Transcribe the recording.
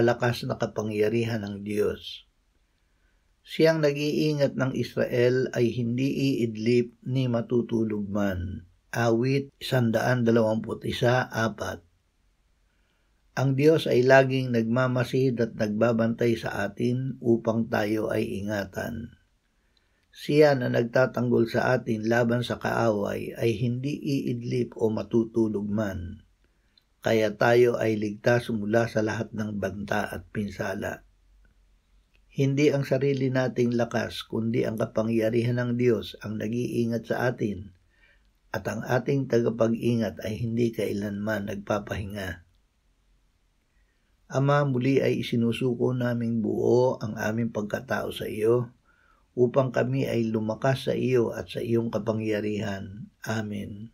malakas na kapangyarihan ng Diyos. Siyang nag-iingat ng Israel ay hindi iidlip ni matutulog man. Awit 121:4. Ang Diyos ay laging nagmamasid at nagbabantay sa atin upang tayo ay ingatan. Siya na nagtatanggol sa atin laban sa kaaway ay hindi iidlip o matutulog man. Kaya tayo ay ligtas mula sa lahat ng banta at pinsala. Hindi ang sarili nating lakas, kundi ang kapangyarihan ng Diyos ang nag-iingat sa atin, at ang ating tagapag-ingat ay hindi kailanman nagpapahinga. Ama, muli ay isinusuko naming buo ang aming pagkatao sa iyo, upang kami ay lumakas sa iyo at sa iyong kapangyarihan. Amen.